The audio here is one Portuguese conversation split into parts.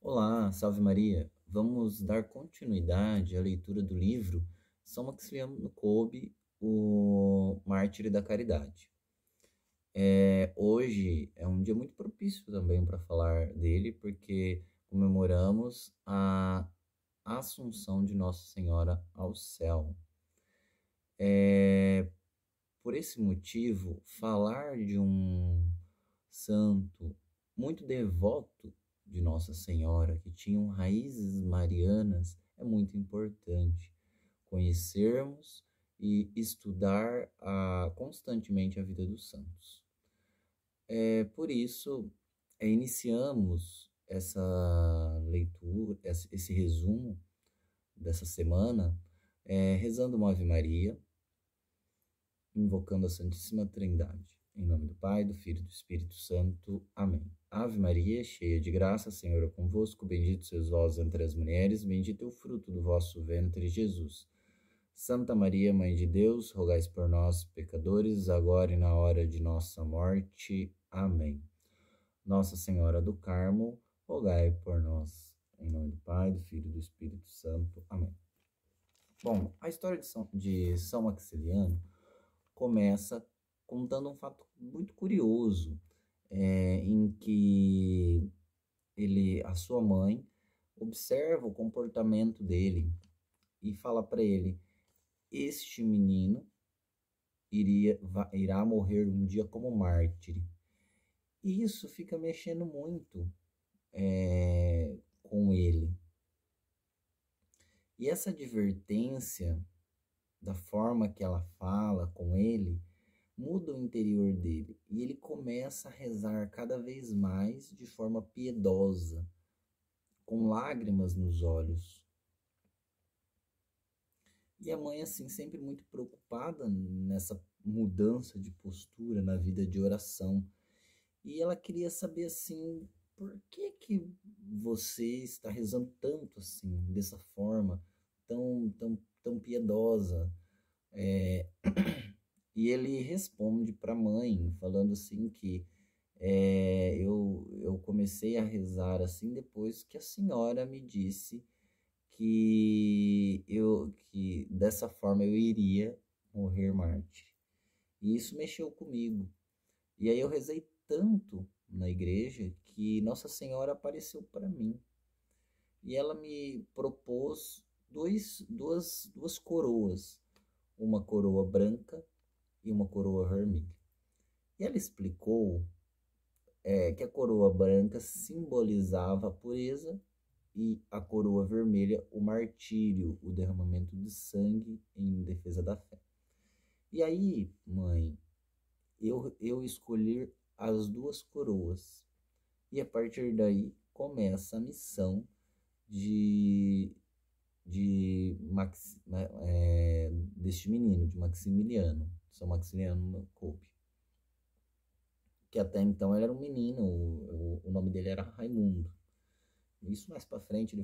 Olá, salve Maria. Vamos dar continuidade à leitura do livro São Maximiliano Kolbe, o Mártir da Caridade. Hoje é um dia muito propício também para falar dele, porque comemoramos a Assunção de Nossa Senhora ao céu. Por esse motivo, falar de um santo muito devoto de Nossa Senhora, que tinham raízes marianas, é muito importante conhecermos e estudar constantemente a vida dos santos. Por isso, iniciamos essa leitura, esse resumo dessa semana, rezando uma Ave Maria, invocando a Santíssima Trindade. Em nome do Pai, do Filho e do Espírito Santo. Amém. Ave Maria, cheia de graça, Senhor é convosco, bendito sois vós entre as mulheres, bendito é o fruto do vosso ventre, Jesus. Santa Maria, Mãe de Deus, rogai por nós, pecadores, agora e na hora de nossa morte. Amém. Nossa Senhora do Carmo, rogai por nós. Em nome do Pai, do Filho e do Espírito Santo. Amém. Bom, a história de São Maximiliano começa contando um fato muito curioso, em que a sua mãe observa o comportamento dele e fala para ele: este menino irá morrer um dia como mártir. E isso fica mexendo muito com ele. E essa advertência, da forma que ela fala com ele, muda o interior dele e ele começa a rezar cada vez mais de forma piedosa, com lágrimas nos olhos. E a mãe, assim, sempre muito preocupada nessa mudança de postura na vida de oração. E ela queria saber, assim, por que você está rezando tanto, assim, dessa forma, tão piedosa? E ele responde para a mãe, falando assim que eu comecei a rezar assim depois que a senhora me disse que dessa forma eu iria morrer mártir. E isso mexeu comigo. E aí eu rezei tanto na igreja que Nossa Senhora apareceu para mim. E ela me propôs duas coroas, uma coroa branca e uma coroa vermelha. E ela explicou que a coroa branca simbolizava a pureza e a coroa vermelha o martírio, o derramamento de sangue em defesa da fé. E aí, mãe, eu escolhi as duas coroas. E a partir daí começa a missão de, deste menino, de Maximiliano, São Maximiliano Kolbe, que até então ele era um menino, o nome dele era Raimundo. Isso mais para frente,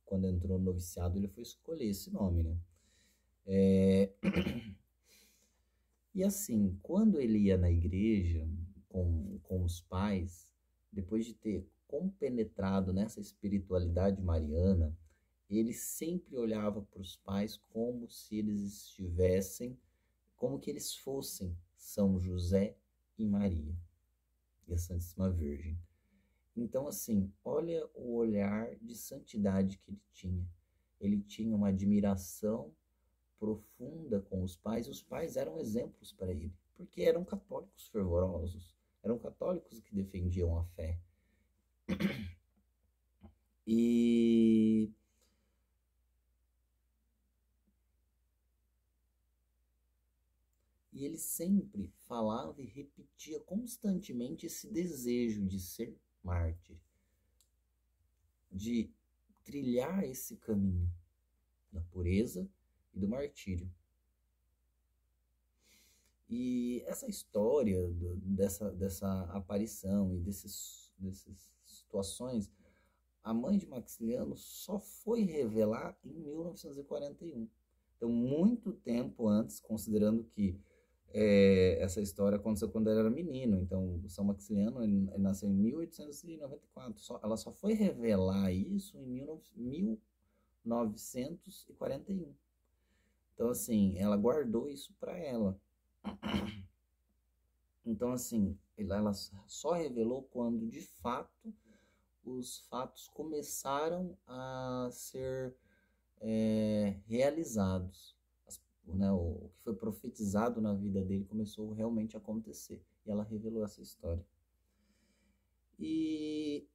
quando entrou no noviciado, ele foi escolher esse nome, né? E assim, quando ele ia na igreja com os pais, depois de ter compenetrado nessa espiritualidade mariana, ele sempre olhava para os pais como se eles estivessem, como que eles fossem São José e Maria e a Santíssima Virgem. Então, assim, olha o olhar de santidade que ele tinha. Ele tinha uma admiração profunda com os pais. Os pais eram exemplos para ele, porque eram católicos fervorosos, eram católicos que defendiam a fé. E ele sempre falava e repetia constantemente esse desejo de ser mártir, de trilhar esse caminho da pureza e do martírio. E essa história dessa aparição e dessas situações, a mãe de Maximiliano só foi revelar em 1941. Então, muito tempo antes, considerando que essa história aconteceu quando ele era menino. Então, o São Maximiliano ele nasceu em 1894. Ela só foi revelar isso em 1941. Então, assim, ela guardou isso para ela. Então, assim, ela só revelou quando, de fato, os fatos começaram a ser realizados. Né, o que foi profetizado na vida dele começou realmente a acontecer. E ela revelou essa história. E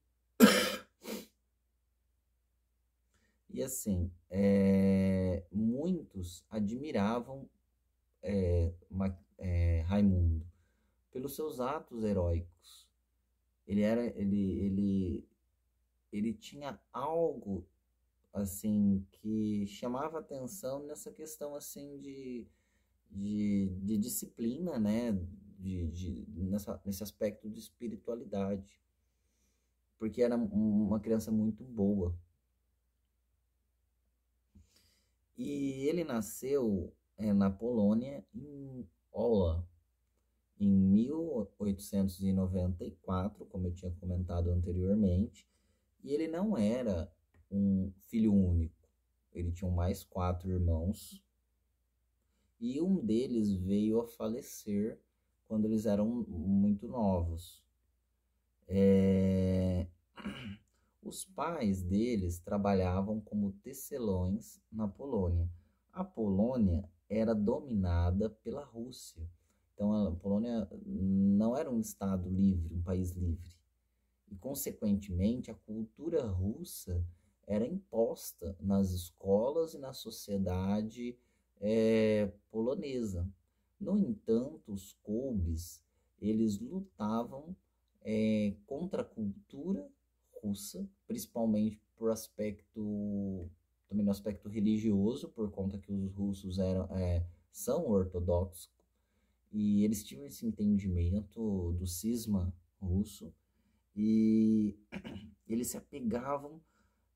assim, muitos admiravam Raimundo pelos seus atos heróicos. Ele tinha algo assim que chamava atenção nessa questão assim de disciplina, né? Nesse aspecto de espiritualidade, porque era uma criança muito boa. E ele nasceu na Polônia, em Ola, em 1894, como eu tinha comentado anteriormente, e ele não era um filho único. Ele tinha mais 4 irmãos, e um deles veio a falecer quando eles eram muito novos. Os pais deles trabalhavam como tecelões na Polônia. A Polônia era dominada pela Rússia. Então a Polônia não era um estado livre, um país livre. E, consequentemente, a cultura russa era imposta nas escolas e na sociedade polonesa. No entanto, os coubes, eles lutavam contra a cultura russa, principalmente também no aspecto religioso, por conta que os russos são ortodoxos, e eles tinham esse entendimento do cisma russo, e eles se apegavam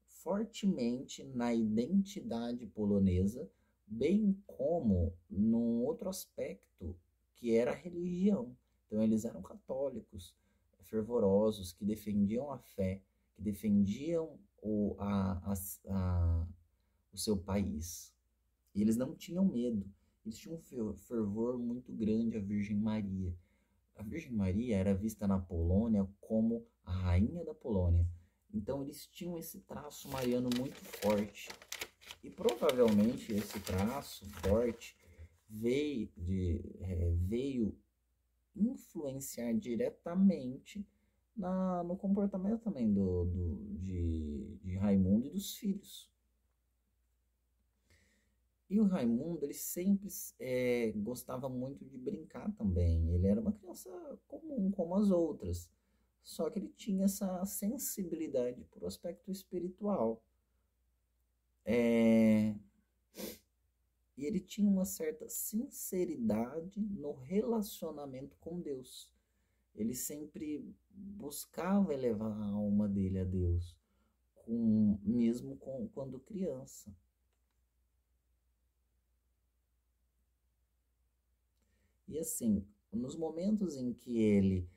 fortemente na identidade polonesa, bem como num outro aspecto que era a religião. Então eles eram católicos, fervorosos, que defendiam a fé, que defendiam o seu país. E eles não tinham medo. Eles tinham um fervor muito grande à Virgem Maria. A Virgem Maria era vista na Polônia como a rainha da Polônia. Então eles tinham esse traço mariano muito forte. E provavelmente esse traço forte veio influenciar diretamente no comportamento também de Raimundo e dos filhos. E o Raimundo, ele sempre gostava muito de brincar também. Ele era uma criança comum, como as outras. Só que ele tinha essa sensibilidade para o aspecto espiritual. E ele tinha uma certa sinceridade no relacionamento com Deus. Ele sempre buscava elevar a alma dele a Deus, mesmo quando criança. E assim, nos momentos em que ele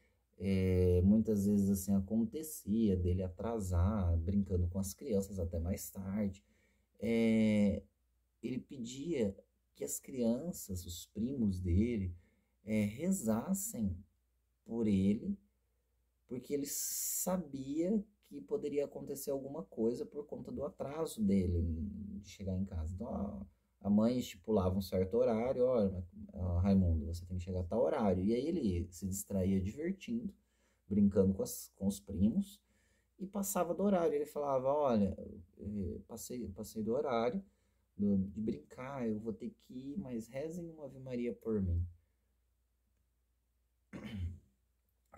muitas vezes assim acontecia dele atrasar, brincando com as crianças até mais tarde, ele pedia que as crianças, os primos dele, rezassem por ele, porque ele sabia que poderia acontecer alguma coisa por conta do atraso dele de chegar em casa. Então, a mãe estipulava um certo horário, olha, Raimundo, você tem que chegar a tal horário. E aí ele se distraía divertindo, brincando com os primos, e passava do horário. Ele falava, olha, passei do horário de brincar, eu vou ter que ir, mas rezem uma Ave Maria por mim.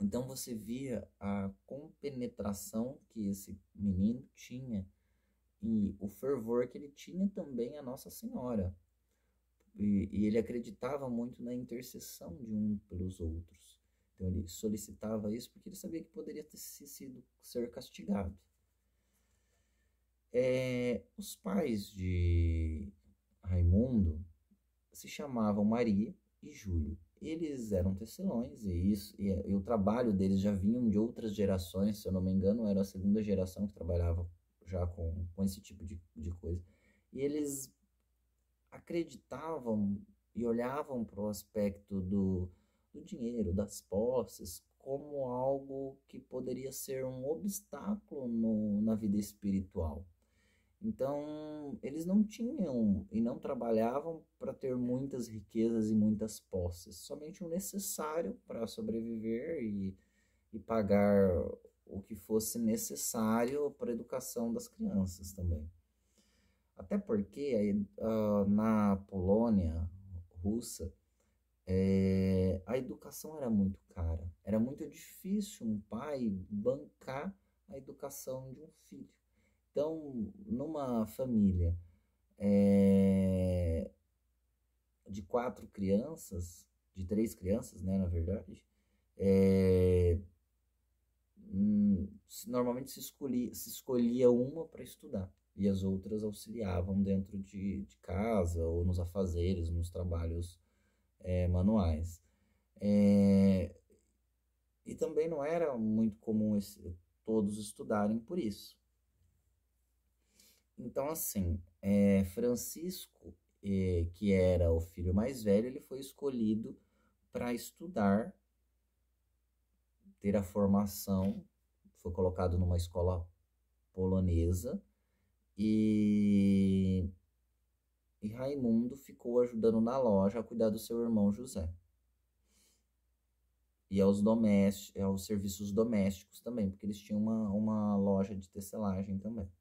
Então você via a compenetração que esse menino tinha e o fervor que ele tinha também a Nossa Senhora. E ele acreditava muito na intercessão de um pelos outros. Então ele solicitava isso porque ele sabia que poderia ser castigado. Os pais de Raimundo se chamavam Maria e Júlio. eles eram tecelões e o trabalho deles já vinham de outras gerações, se eu não me engano, era a segunda geração que trabalhava já com esse tipo de coisa. E eles acreditavam e olhavam para o aspecto do dinheiro, das posses, como algo que poderia ser um obstáculo na vida espiritual. Então, eles não tinham e não trabalhavam para ter muitas riquezas e muitas posses, somente o necessário para sobreviver e pagar o que fosse necessário para a educação das crianças também. Até porque na Polônia russa, a educação era muito cara. Era muito difícil um pai bancar a educação de um filho. Então, numa família de 4 crianças, de 3 crianças, né, na verdade, é, normalmente se escolhia uma para estudar e as outras auxiliavam dentro de casa ou nos afazeres, nos trabalhos manuais. E também não era muito comum todos estudarem por isso. Então, assim, Francisco, que era o filho mais velho, ele foi escolhido para estudar, ter a formação, foi colocado numa escola polonesa e Raimundo ficou ajudando na loja a cuidar do seu irmão José. E aos serviços domésticos também, porque eles tinham uma loja de tecelagem também.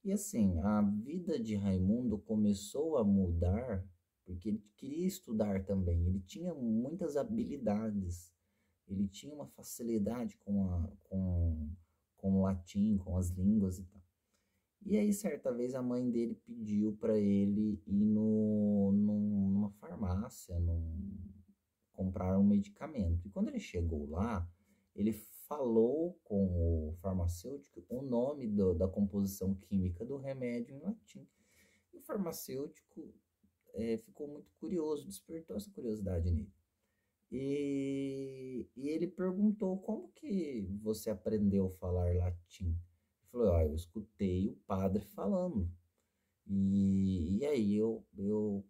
E assim, a vida de Raimundo começou a mudar porque ele queria estudar também. Ele tinha muitas habilidades, ele tinha uma facilidade com o latim, com as línguas e tal. E aí, certa vez, a mãe dele pediu para ele ir numa farmácia, comprar um medicamento. E quando ele chegou lá, ele falou com o farmacêutico o nome da composição química do remédio em latim. E o farmacêutico ficou muito curioso, despertou essa curiosidade nele. E ele perguntou: como que você aprendeu a falar latim? Ele falou: eu escutei o padre falando. E aí eu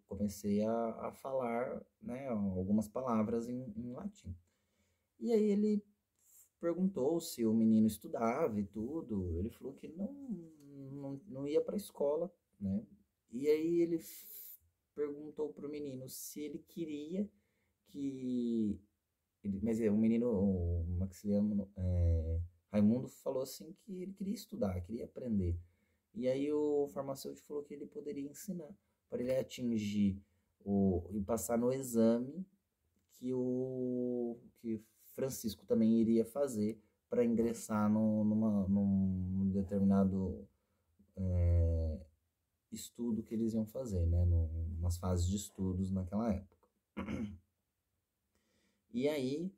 comecei a falar, né, algumas palavras em latim. E aí ele perguntou se o menino estudava e tudo. Ele falou que não ia para a escola, né? E aí ele perguntou para o menino se ele queria que... Mas o menino, o Maximiliano, Raimundo falou assim que ele queria estudar, queria aprender. E aí o farmacêutico falou que ele poderia ensinar para ele atingir e passar no exame que Francisco também iria fazer para ingressar num determinado estudo que eles iam fazer, né? Nas fases de estudos naquela época. E aí,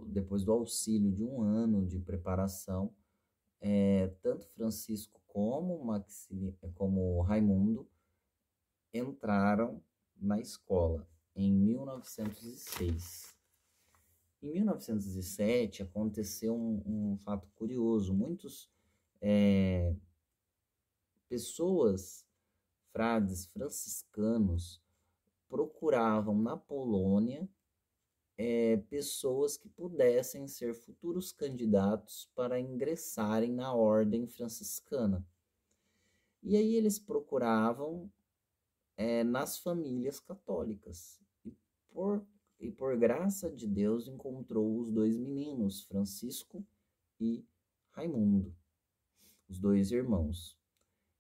depois do auxílio de um ano de preparação, tanto Francisco como Raimundo entraram na escola em 1906. Em 1907 aconteceu um fato curioso. Muitas pessoas, frades franciscanos, procuravam na Polônia pessoas que pudessem ser futuros candidatos para ingressarem na ordem franciscana. E aí eles procuravam nas famílias católicas. E por graça de Deus encontrou os 2 meninos, Francisco e Raimundo, os 2 irmãos.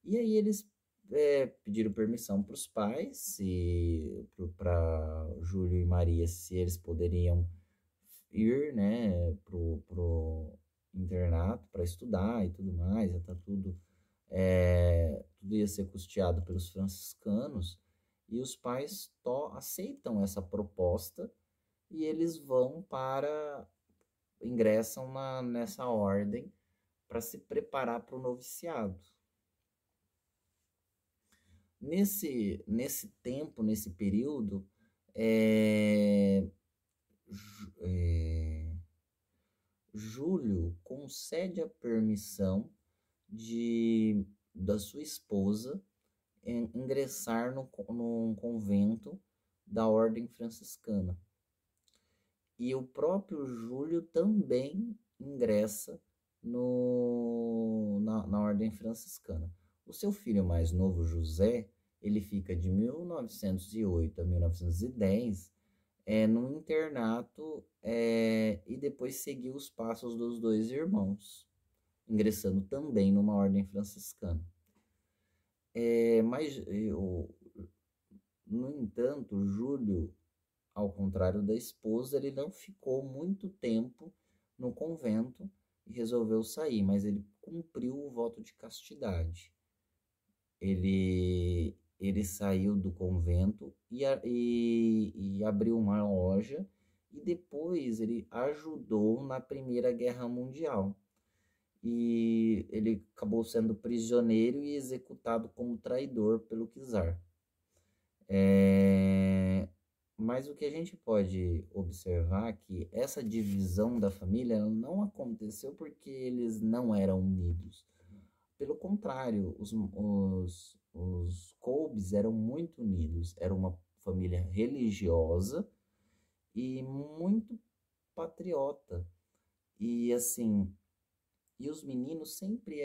E aí eles pediram permissão para os pais, para Júlio e Maria, se eles poderiam ir, né, pro internato para estudar e tudo mais. Já tá tudo ia ser custeado pelos franciscanos, e os pais aceitam essa proposta e eles ingressam nessa ordem para se preparar para o noviciado. Nesse tempo, nesse período, é, é, Júlio concede a permissão da sua esposa ingressar num convento da Ordem Franciscana. E o próprio Júlio também ingressa na Ordem Franciscana. O seu filho mais novo, José, ele fica de 1908 a 1910 num internato e depois seguiu os passos dos dois irmãos, ingressando também numa ordem franciscana. No entanto, Júlio, ao contrário da esposa, ele não ficou muito tempo no convento e resolveu sair, mas ele cumpriu o voto de castidade. Ele saiu do convento e abriu uma loja, e depois ele ajudou na Primeira Guerra Mundial. E ele acabou sendo prisioneiro e executado como traidor pelo czar. Mas o que a gente pode observar é que essa divisão da família não aconteceu porque eles não eram unidos. Pelo contrário, os Kolbs eram muito unidos. Era uma família religiosa e muito patriota. E assim, os meninos sempre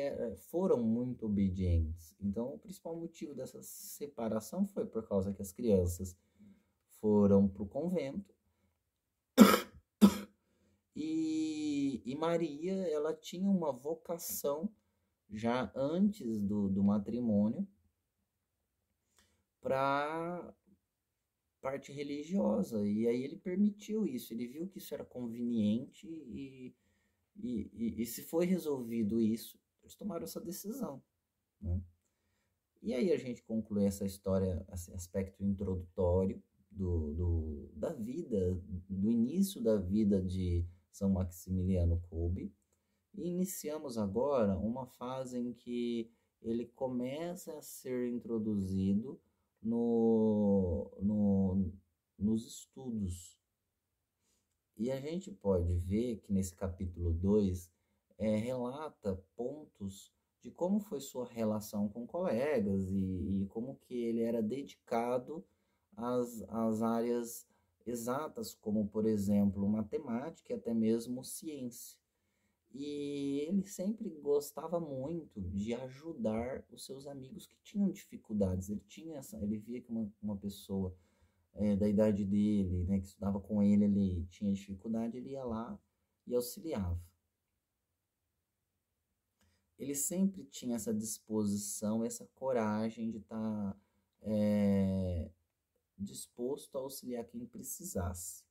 foram muito obedientes. Então, o principal motivo dessa separação foi por causa que as crianças foram para o convento e Maria, ela tinha uma vocação já antes do matrimônio para parte religiosa, e aí ele permitiu isso, ele viu que isso era conveniente e se foi resolvido isso, eles tomaram essa decisão, né? E aí a gente conclui essa história, esse aspecto introdutório da vida, do início da vida de São Maximiliano Kolbe, e iniciamos agora uma fase em que ele começa a ser introduzido nos estudos. E a gente pode ver que nesse capítulo 2 relata pontos de como foi sua relação com colegas e como que ele era dedicado às áreas exatas, como, por exemplo, matemática e até mesmo ciência. E ele sempre gostava muito de ajudar os seus amigos que tinham dificuldades. Ele via que uma pessoa da idade dele, né, que estudava com ele tinha dificuldade, ele ia lá e auxiliava. Ele sempre tinha essa disposição, essa coragem de estar disposto a auxiliar quem precisasse.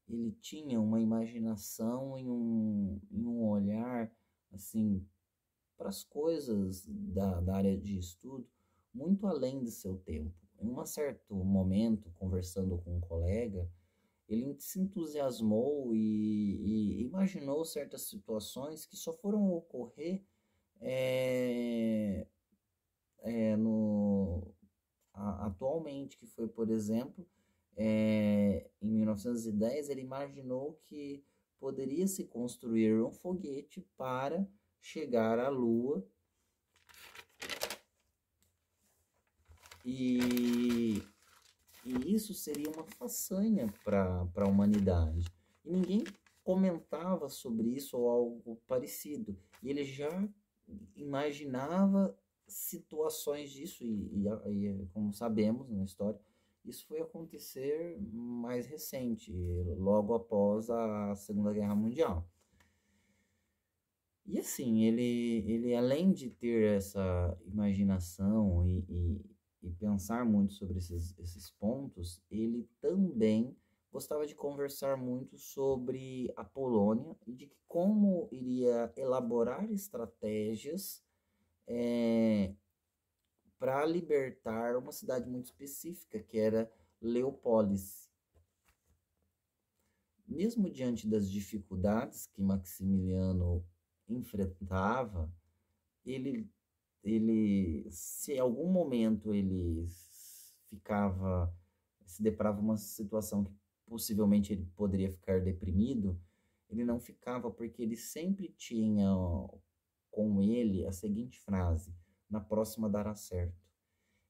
Ele tinha uma imaginação e um olhar, assim, para as coisas da área de estudo, muito além de seu tempo. Em um certo momento, conversando com um colega, ele se entusiasmou e imaginou certas situações que só foram ocorrer atualmente, que foi, por exemplo, em 1910, ele imaginou que poderia se construir um foguete para chegar à Lua e isso seria uma façanha para a humanidade. E ninguém comentava sobre isso ou algo parecido. E ele já imaginava situações disso, e como sabemos na história, isso foi acontecer mais recente, logo após a Segunda Guerra Mundial. E assim, ele além de ter essa imaginação e pensar muito sobre esses pontos, ele também gostava de conversar muito sobre a Polônia e de como iria elaborar estratégias para libertar uma cidade muito específica, que era Leopólis. Mesmo diante das dificuldades que Maximiliano enfrentava, ele se em algum momento ele se deparava uma situação que possivelmente ele poderia ficar deprimido, ele não ficava, porque ele sempre tinha com ele a seguinte frase: na próxima dará certo.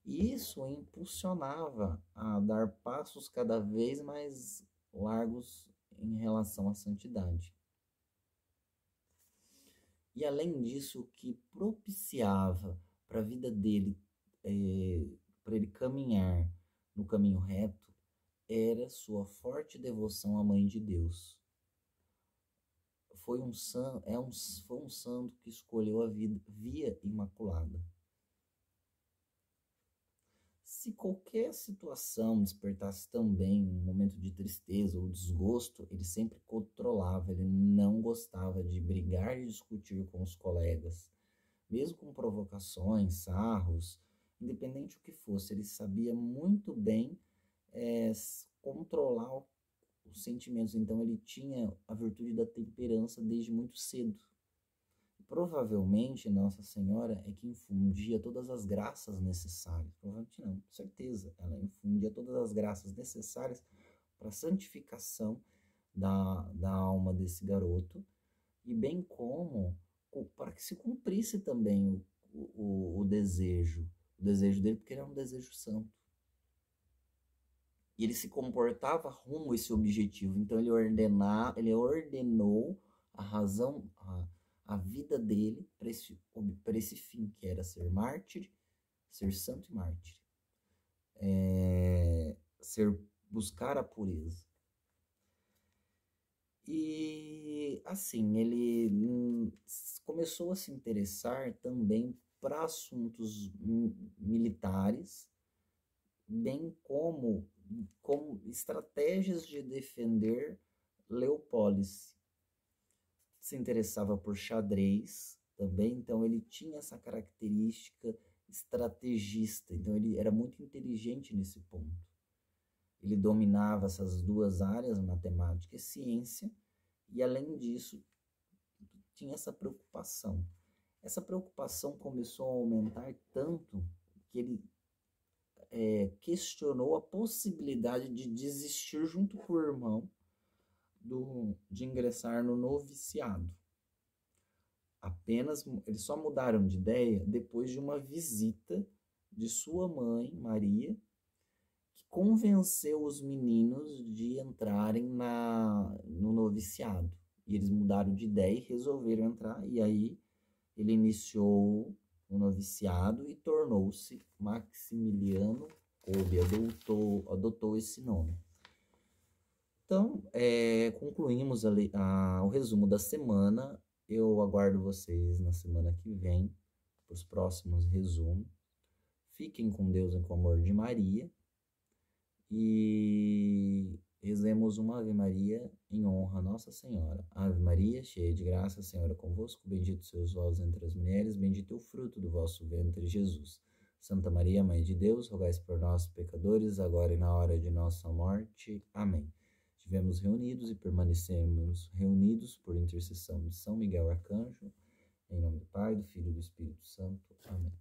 E isso o impulsionava a dar passos cada vez mais largos em relação à santidade. E além disso, o que propiciava para a vida dele, para ele caminhar no caminho reto, era sua forte devoção à Mãe de Deus. Foi um santo que escolheu a via imaculada. Se qualquer situação despertasse também um momento de tristeza ou desgosto, ele sempre controlava, ele não gostava de brigar e discutir com os colegas. Mesmo com provocações, sarros, independente do que fosse, ele sabia muito bem controlar os sentimentos. Então ele tinha a virtude da temperança desde muito cedo. Provavelmente Nossa Senhora é que infundia todas as graças necessárias. Provavelmente não, com certeza. Ela infundia todas as graças necessárias para a santificação da alma desse garoto, e bem como para que se cumprisse também o desejo dele, porque ele era um desejo santo. E ele se comportava rumo a esse objetivo. Então ele ordenou a razão, a vida dele para esse fim, que era ser mártir, ser santo e mártir. Buscar a pureza. E assim, ele começou a se interessar também para assuntos militares, bem como estratégias de defender Leopólis. Se interessava por xadrez também, então ele tinha essa característica estrategista, então ele era muito inteligente nesse ponto. Ele dominava essas duas áreas, matemática e ciência, e além disso tinha essa preocupação. Essa preocupação começou a aumentar tanto que ele questionou a possibilidade de desistir junto com o irmão de ingressar no noviciado. Eles só mudaram de ideia depois de uma visita de sua mãe, Maria, que convenceu os meninos de entrarem no noviciado. E eles mudaram de ideia e resolveram entrar, e aí ele iniciou o noviciado e tornou-se Maximiliano Kolbe, adotou esse nome. Então, concluímos o resumo da semana. Eu aguardo vocês na semana que vem para os próximos resumos. Fiquem com Deus e com o amor de Maria. E rezemos uma Ave Maria em honra a Nossa Senhora. Ave Maria, cheia de graça, Senhor é convosco. Bendito sois vós entre as mulheres, bendito é o fruto do vosso ventre, Jesus. Santa Maria, Mãe de Deus, rogai por nós, pecadores, agora e na hora de nossa morte. Amém. Estivemos reunidos e permanecemos reunidos por intercessão de São Miguel Arcanjo, em nome do Pai, do Filho e do Espírito Santo. Amém.